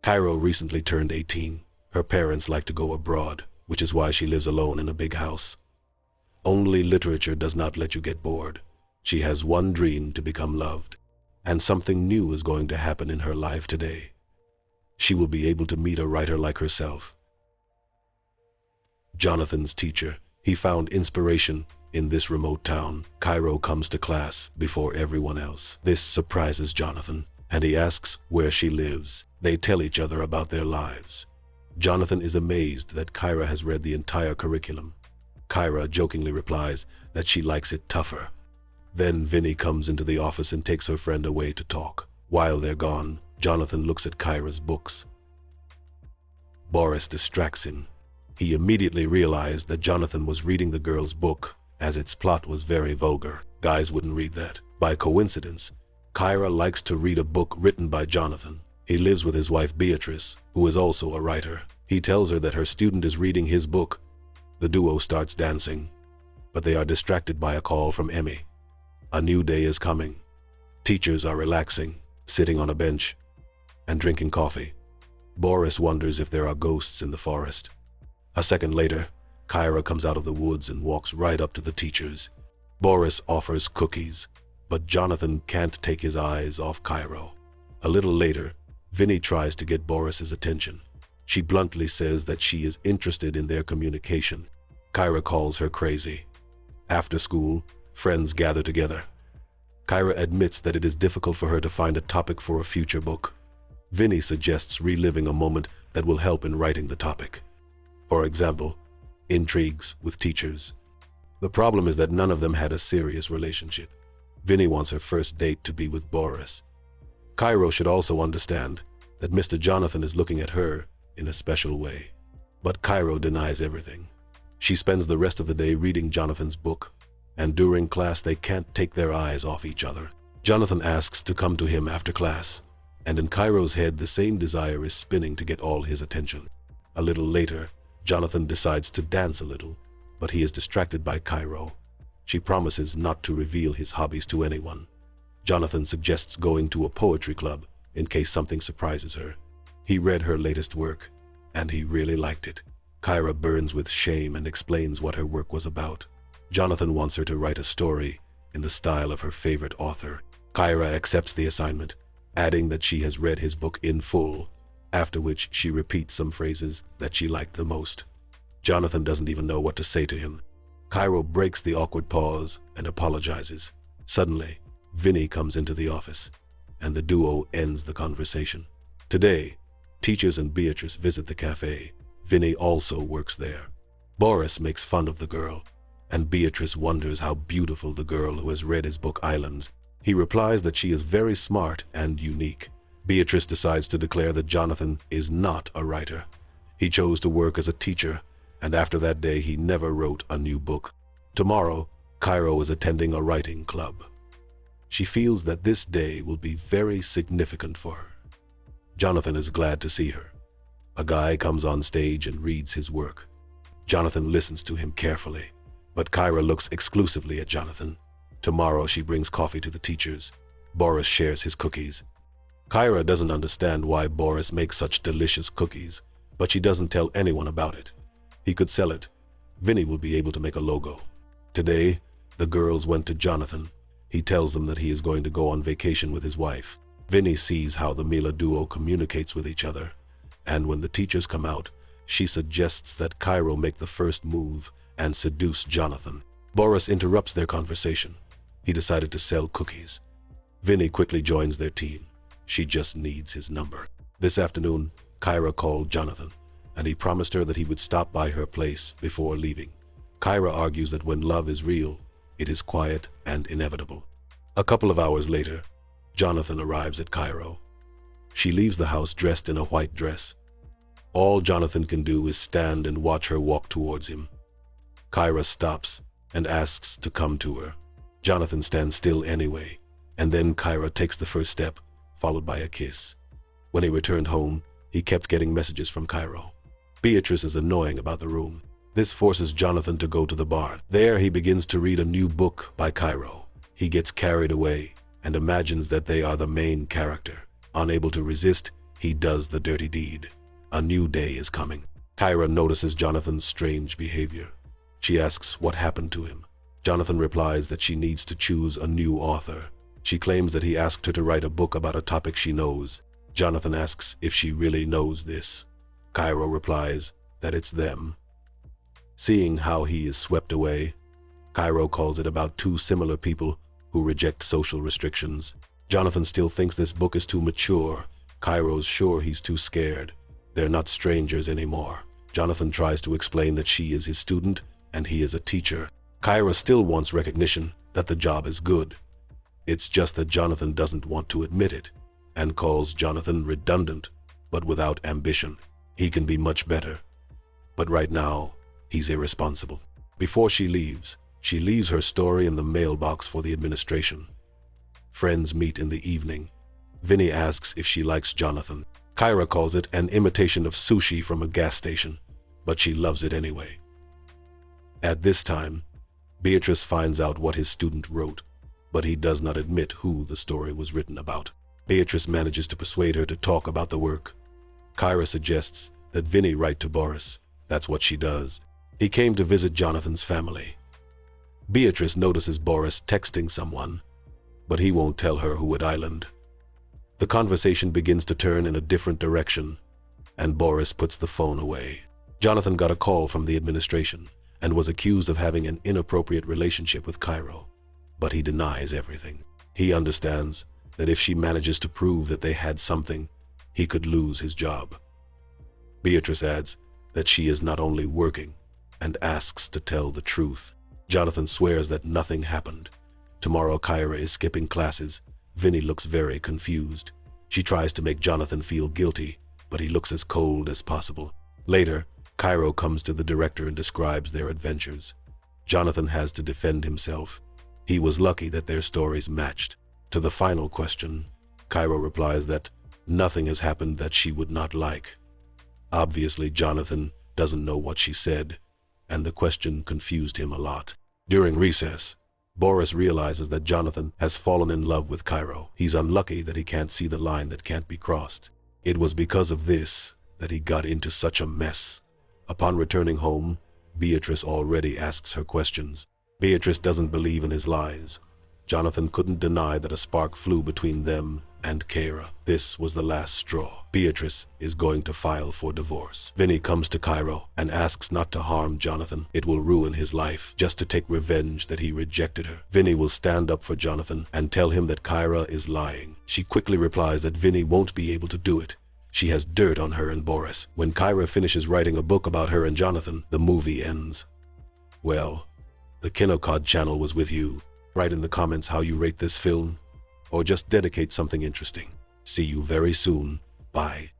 Cairo recently turned 18. Her parents like to go abroad, which is why she lives alone in a big house. Only literature does not let you get bored. She has one dream: to become loved. And something new is going to happen in her life today. She will be able to meet a writer like herself. Jonathan's teacher. He found inspiration in this remote town. Cairo comes to class before everyone else. This surprises Jonathan, and he asks where she lives. They tell each other about their lives. Jonathan is amazed that Kyra has read the entire curriculum. Kyra jokingly replies that she likes it tougher. Then Vinny comes into the office and takes her friend away to talk. While they're gone, Jonathan looks at Kyra's books. Boris distracts him. He immediately realized that Jonathan was reading the girl's book, as its plot was very vulgar. Guys wouldn't read that. By coincidence, Kyra likes to read a book written by Jonathan. He lives with his wife Beatrice, who is also a writer. He tells her that her student is reading his book. The duo starts dancing, but they are distracted by a call from Emmy. A new day is coming. Teachers are relaxing, sitting on a bench, and drinking coffee. Boris wonders if there are ghosts in the forest. A second later, Kyra comes out of the woods and walks right up to the teachers. Boris offers cookies, but Jonathan can't take his eyes off Kyra. A little later, Vinny tries to get Boris's attention. She bluntly says that she is interested in their communication. Kyra calls her crazy. After school, friends gather together. Kyra admits that it is difficult for her to find a topic for a future book. Vinny suggests reliving a moment that will help in writing the topic. For example, intrigues with teachers. The problem is that none of them had a serious relationship. Vinny wants her first date to be with Boris. Kyra should also understand that Mr. Jonathan is looking at her in a special way. But Kyra denies everything. She spends the rest of the day reading Jonathan's book, and during class they can't take their eyes off each other. Jonathan asks to come to him after class, and in Kyra's head the same desire is spinning to get all his attention. A little later, Jonathan decides to dance a little, but he is distracted by Kyra. She promises not to reveal his hobbies to anyone. Jonathan suggests going to a poetry club in case something surprises her. He read her latest work, and he really liked it. Kyra burns with shame and explains what her work was about. Jonathan wants her to write a story in the style of her favorite author. Kyra accepts the assignment, adding that she has read his book in full, after which she repeats some phrases that she liked the most. Jonathan doesn't even know what to say to him. Kyra breaks the awkward pause and apologizes. Suddenly, Vinny comes into the office, and the duo ends the conversation. Today, teachers and Beatrice visit the cafe. Vinny also works there. Boris makes fun of the girl, and Beatrice wonders how beautiful the girl who has read his book Island. He replies that she is very smart and unique. Beatrice decides to declare that Jonathan is not a writer. He chose to work as a teacher, and after that day he never wrote a new book. Tomorrow, Kyra is attending a writing club. She feels that this day will be very significant for her. Jonathan is glad to see her. A guy comes on stage and reads his work. Jonathan listens to him carefully, but Kyra looks exclusively at Jonathan. Tomorrow she brings coffee to the teachers. Boris shares his cookies. Kyra doesn't understand why Boris makes such delicious cookies, but she doesn't tell anyone about it. He could sell it. Vinny will be able to make a logo. Today, the girls went to Jonathan. He tells them that he is going to go on vacation with his wife. Vinny sees how the Mila duo communicates with each other, and when the teachers come out, she suggests that Kyra make the first move and seduce Jonathan. Boris interrupts their conversation. He decided to sell cookies. Vinny quickly joins their team. She just needs his number. This afternoon, Kyra called Jonathan, and he promised her that he would stop by her place before leaving. Kyra argues that when love is real, it is quiet and inevitable. A couple of hours later, Jonathan arrives at Kyra. She leaves the house dressed in a white dress. All Jonathan can do is stand and watch her walk towards him. Kyra stops and asks to come to her. Jonathan stands still anyway, and then Kyra takes the first step, followed by a kiss. When he returned home, he kept getting messages from Kyra. Beatrice is annoying about the room. This forces Jonathan to go to the bar. There he begins to read a new book by Kyra. He gets carried away and imagines that they are the main character. Unable to resist, he does the dirty deed. A new day is coming. Kyra notices Jonathan's strange behavior. She asks what happened to him. Jonathan replies that she needs to choose a new author. She claims that he asked her to write a book about a topic she knows. Jonathan asks if she really knows this. Kyra replies that it's them. Seeing how he is swept away, Kyra calls it about two similar people who reject social restrictions. Jonathan still thinks this book is too mature. Kyra's sure he's too scared. They're not strangers anymore. Jonathan tries to explain that she is his student and he is a teacher. Kyra still wants recognition that the job is good. It's just that Jonathan doesn't want to admit it and calls Jonathan redundant, but without ambition. He can be much better. But right now, he's irresponsible. Before she leaves her story in the mailbox for the administration. Friends meet in the evening. Vinny asks if she likes Jonathan. Kyra calls it an imitation of sushi from a gas station, but she loves it anyway. At this time, Beatrice finds out what his student wrote, but he does not admit who the story was written about. Beatrice manages to persuade her to talk about the work. Kyra suggests that Vinny write to Boris. That's what she does. He came to visit Jonathan's family. Beatrice notices Boris texting someone, but he won't tell her who at Island. The conversation begins to turn in a different direction, and Boris puts the phone away. Jonathan got a call from the administration and was accused of having an inappropriate relationship with Kyra, but he denies everything. He understands that if she manages to prove that they had something, he could lose his job. Beatrice adds that she is not only working and asks to tell the truth. Jonathan swears that nothing happened. Tomorrow Kyra is skipping classes. Vinny looks very confused. She tries to make Jonathan feel guilty, but he looks as cold as possible. Later, Kyra comes to the director and describes their adventures. Jonathan has to defend himself. He was lucky that their stories matched. To the final question, Kyra replies that nothing has happened that she would not like. Obviously, Jonathan doesn't know what she said, and the question confused him a lot. During recess, Boris realizes that Jonathan has fallen in love with Kyra. He's unlucky that he can't see the line that can't be crossed. It was because of this that he got into such a mess. Upon returning home, Beatrice already asks her questions. Beatrice doesn't believe in his lies. Jonathan couldn't deny that a spark flew between them and Kyra. This was the last straw. Beatrice is going to file for divorce. Vinny comes to Kyra and asks not to harm Jonathan. It will ruin his life, just to take revenge that he rejected her. Vinny will stand up for Jonathan and tell him that Kyra is lying. She quickly replies that Vinny won't be able to do it. She has dirt on her and Boris. When Kyra finishes writing a book about her and Jonathan, the movie ends. Well, the Kinocod channel was with you. Write in the comments how you rate this film, or just dedicate something interesting. See you very soon. Bye.